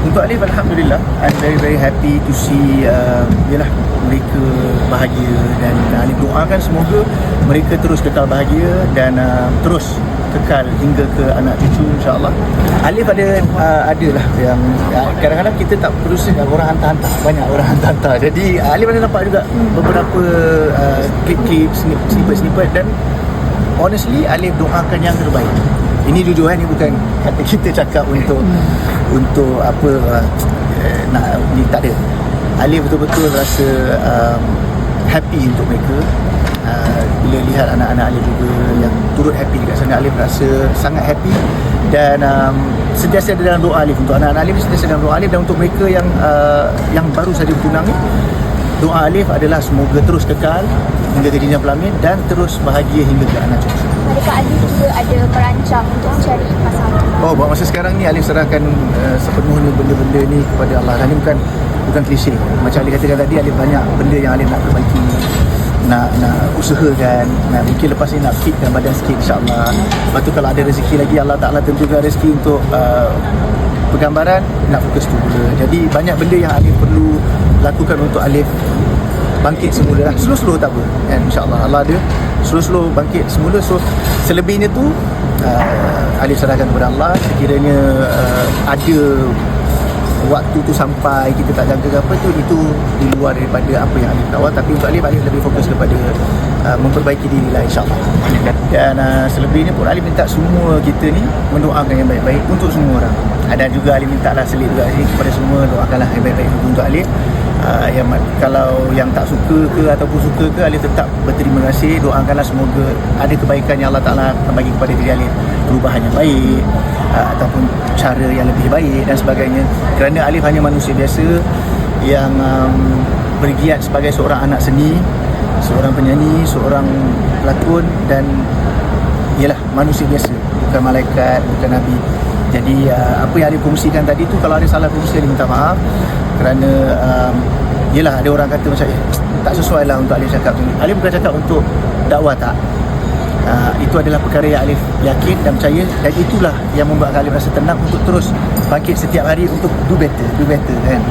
Untuk Alif, Alhamdulillah, I'm very happy to see yalah, mereka bahagia, dan Alif doakan semoga mereka terus kekal bahagia dan terus kekal hingga ke anak cucu, insya-Allah. Alif adalah yang kadang-kadang kita tak berusaha, orang hantar-hantar, banyak orang hantar-hantar. Jadi Alif ada nampak juga beberapa klip-klip, snippet-snippet, dan honestly Alif doakan yang terbaik. Ini jujur, ini bukan kata kita cakap untuk apa nak ni, tak ada. Alif betul-betul rasa happy untuk mereka. Bila lihat anak-anak Alif juga yang turut happy dekat sana, Alif rasa sangat happy. Dan sentiasa ada dalam doa Alif untuk anak-anak Alif, sentiasa dalam doa Alif. Dan untuk mereka yang baru saja bertunang ni, doa Alif adalah semoga terus kekal hingga ke jenjang pelamin dan terus bahagia hingga ke anak cucu. Adakah Alif juga ada merancang untuk mencari pasangan? Oh, buat masa sekarang ni Alif serahkan sepenuhnya benda-benda ni kepada Allah. Dan ni bukan klise. Macam Alif katakan tadi, Alif banyak benda yang Alif nak perbaiki, nak usahakan, mungkin lepas ni nak fitkan badan sikit, insya-Allah. Lepas tu kalau ada rezeki lagi, Allah Ta'ala tentukan rezeki untuk pergambaran, nak fokus tu pula. Jadi banyak benda yang Alif perlu lakukan untuk Alif bangkit semula lah. Slow-slow tak apa, kan? InsyaAllah Allah ada slow-slow bangkit semula. So selebihnya tu Alif serahkan kepada Allah. Sekiranya ada waktu tu sampai kita tak jangka ke apa tu, itu di luar daripada apa yang Alif tawar. Tapi untuk Alif lebih fokus kepada memperbaiki diri lah, insyaAllah. Dan selebihnya pun Alif minta semua kita ni mendoakan yang baik-baik untuk semua orang. Ada juga Alif minta lah selit juga kepada semua, doakanlah yang baik-baik untuk Alif. Kalau yang tak suka ke ataupun suka ke, Alif tetap berterima kasih. Doakanlah semoga ada kebaikan yang Allah Ta'ala akan bagi kepada diri Alif, perubahan yang baik, ataupun cara yang lebih baik dan sebagainya. Kerana Alif hanya manusia biasa yang bergiat sebagai seorang anak seni, seorang penyanyi, seorang pelakon, dan ialah manusia biasa, bukan malaikat, bukan Nabi. Jadi apa yang Alif kongsikan tadi tu, kalau ada salah kongsi, Alif minta maaf. Kerana yelah, ada orang kata macam tak sesuai lah untuk Alif cakap tu. Alif bukan cakap untuk dakwah, tak. Itu adalah perkara yang Alif yakin dan percaya, dan itulah yang membuat Alif rasa tenang untuk terus bangkit setiap hari untuk do better kan.